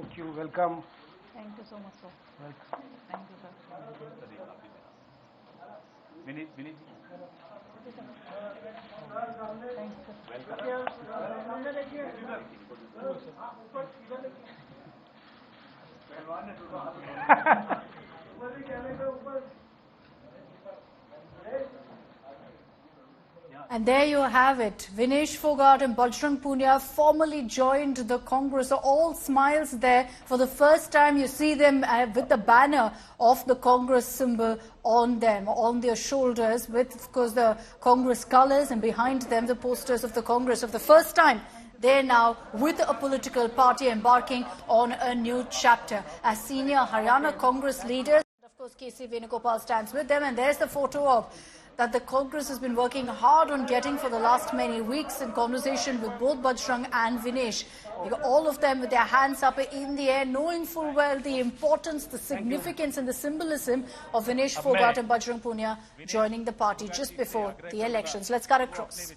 Thank you. Welcome. Thank you so much, sir. Welcome. Thank you, sir. Vinit. Thank you. And there you have it. Vinesh Fogart and Bajrang Punia formally joined the Congress. So all smiles there. For the first time, you see them with the banner of the Congress symbol on them, on their shoulders, with, of course, the Congress colours, and behind them, the posters of the Congress. For the first time, they're now with a political party embarking on a new chapter. As senior Haryana Congress leaders, of course, K.C. Venugopal stands with them, and there's the photo of that the Congress has been working hard on getting for the last many weeks in conversation with both Bajrang and Vinesh. All of them with their hands up in the air, knowing full well the importance, the significance and the symbolism of Vinesh Fogart and Bajrang Punia joining the party just before the elections. Let's cut across.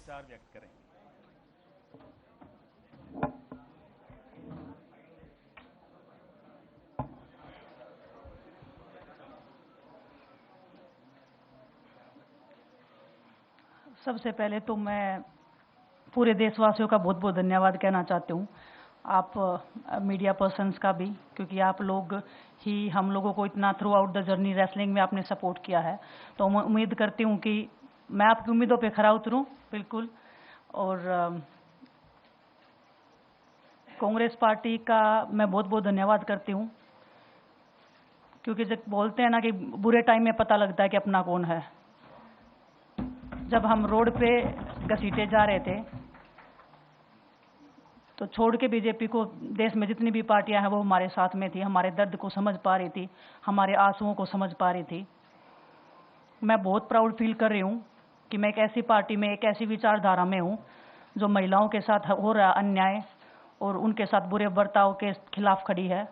सबसे पहले तो मैं पूरे देशवासियों का बहुत बहुत धन्यवाद कहना चाहती हूँ, आप मीडिया पर्सन्स का भी, क्योंकि आप लोग ही हम लोगों को इतना through out the journey wrestling में आपने सपोर्ट किया है। तो मैं उम्मीद करती हूँ कि मैं आपकी उम्मीदों पे खरा उतरूँ बिल्कुल। और कांग्रेस पार्टी का मैं बहुत बहुत धन्यवाद करती हूँ, क्योंकि जब बोलते हैं ना कि बुरे टाइम में पता लगता है कि अपना कौन है। जब हम रोड पे घसीटे जा रहे थे तो छोड़ के बीजेपी को देश में जितनी भी पार्टियां हैं वो हमारे साथ में थी, हमारे दर्द को समझ पा रही थी, हमारे आंसुओं को समझ पा रही थी। मैं बहुत प्राउड फील कर रही हूँ कि मैं एक ऐसी पार्टी में, एक ऐसी विचारधारा में हूँ जो महिलाओं के साथ हो रहा अन्याय और उनके साथ बुरे बर्ताव के खिलाफ खड़ी है।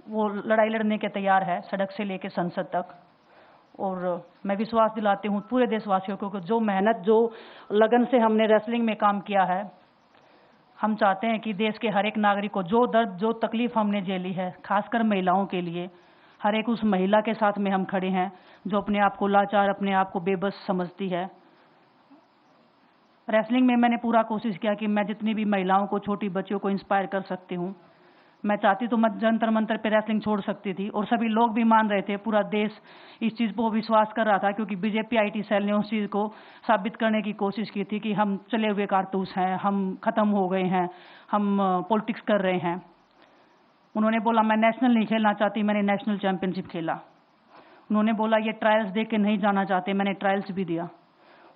वो लड़ाई लड़ने के तैयार है, सड़क से लेकर संसद तक। और मैं विश्वास दिलाती हूँ पूरे देशवासियों को कि जो मेहनत, जो लगन से हमने रेसलिंग में काम किया है, हम चाहते हैं कि देश के हर एक नागरिक को जो दर्द, जो तकलीफ हमने झेली है, खासकर महिलाओं के लिए, हर एक उस महिला के साथ में हम खड़े हैं जो अपने आप को लाचार, अपने आप को बेबस समझती है। रेसलिंग में मैंने पूरा कोशिश किया कि मैं जितनी भी महिलाओं को, छोटी बच्चियों को इंस्पायर कर सकती हूँ। मैं चाहती तो मैं जंतर मंतर पे रेसलिंग छोड़ सकती थी, और सभी लोग भी मान रहे थे, पूरा देश इस चीज़ को विश्वास कर रहा था, क्योंकि बीजेपी आईटी सेल ने उस चीज़ को साबित करने की कोशिश की थी कि हम चले हुए कारतूस हैं, हम ख़त्म हो गए हैं, हम पॉलिटिक्स कर रहे हैं। उन्होंने बोला मैं नेशनल नहीं खेलना चाहती, मैंने नेशनल चैम्पियनशिप खेला। उन्होंने बोला ये ट्रायल्स दे के नहीं जाना चाहते, मैंने ट्रायल्स भी दिया।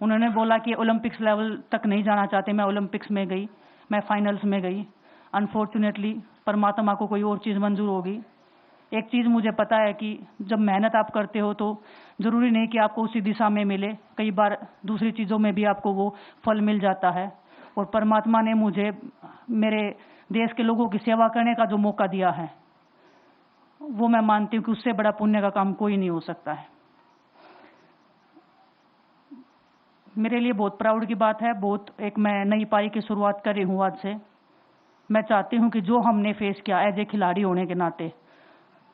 उन्होंने बोला कि ओलंपिक्स लेवल तक नहीं जाना चाहते, मैं ओलंपिक्स में गई, मैं फाइनल्स में गई। अनफॉर्चुनेटली परमात्मा को कोई और चीज़ मंजूर होगी। एक चीज़ मुझे पता है कि जब मेहनत आप करते हो तो ज़रूरी नहीं कि आपको उसी दिशा में मिले, कई बार दूसरी चीज़ों में भी आपको वो फल मिल जाता है। और परमात्मा ने मुझे मेरे देश के लोगों की सेवा करने का जो मौका दिया है, वो मैं मानती हूँ कि उससे बड़ा पुण्य का काम कोई नहीं हो सकता है। मेरे लिए बहुत प्राउड की बात है। बहुत एक मैं नई पारी की शुरुआत कर रही हूँ आज से। मैं चाहती हूँ कि जो हमने फेस किया एज ए खिलाड़ी होने के नाते,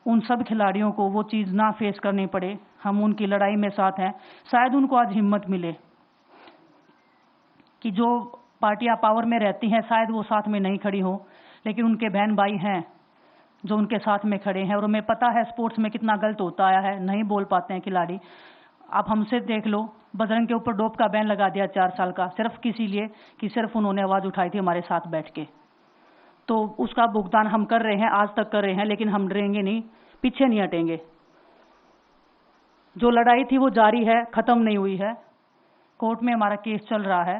उन सब खिलाड़ियों को वो चीज़ ना फेस करनी पड़े। हम उनकी लड़ाई में साथ हैं। शायद उनको आज हिम्मत मिले कि जो पार्टियां पावर में रहती हैं शायद वो साथ में नहीं खड़ी हो, लेकिन उनके बहन भाई हैं जो उनके साथ में खड़े हैं। और हमें पता है स्पोर्ट्स में कितना गलत होता आया है, नहीं बोल पाते हैं खिलाड़ी। आप हमसे देख लो, बजरंग के ऊपर डोप का बैन लगा दिया 4 साल का, सिर्फ किसी लिए कि सिर्फ उन्होंने आवाज़ उठाई थी हमारे साथ बैठ के। तो उसका भुगतान हम कर रहे हैं, आज तक कर रहे हैं, लेकिन हम डरेंगे नहीं, पीछे नहीं हटेंगे। जो लड़ाई थी वो जारी है, ख़त्म नहीं हुई है। कोर्ट में हमारा केस चल रहा है,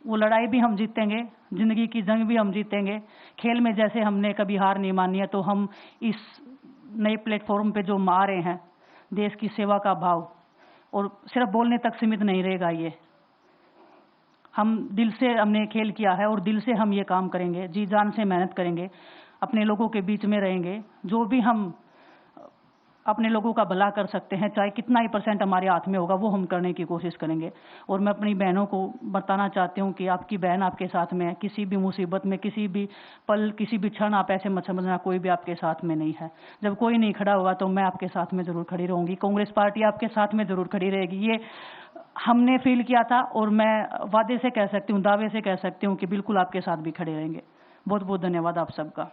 वो लड़ाई भी हम जीतेंगे, ज़िंदगी की जंग भी हम जीतेंगे। खेल में जैसे हमने कभी हार नहीं मानी है, तो हम इस नए प्लेटफॉर्म पे जो आ रहे हैं, देश की सेवा का भाव, और सिर्फ बोलने तक सीमित नहीं रहेगा। ये हम दिल से हमने खेल किया है और दिल से हम ये काम करेंगे, जी जान से मेहनत करेंगे, अपने लोगों के बीच में रहेंगे। जो भी हम अपने लोगों का भला कर सकते हैं, चाहे कितना ही % हमारे हाथ में होगा वो हम करने की कोशिश करेंगे। और मैं अपनी बहनों को बताना चाहती हूँ कि आपकी बहन आपके साथ में है, किसी भी मुसीबत में, किसी भी पल, किसी भी क्षण आप ऐसे मत समझना कोई भी आपके साथ में नहीं है। जब कोई नहीं खड़ा होगा तो मैं आपके साथ में ज़रूर खड़ी रहूँगी, कांग्रेस पार्टी आपके साथ में ज़रूर खड़ी रहेगी। ये हमने फील किया था और मैं वादे से कह सकती हूँ, दावे से कह सकती हूँ कि बिल्कुल आपके साथ भी खड़े रहेंगे। बहुत बहुत धन्यवाद आप सबका।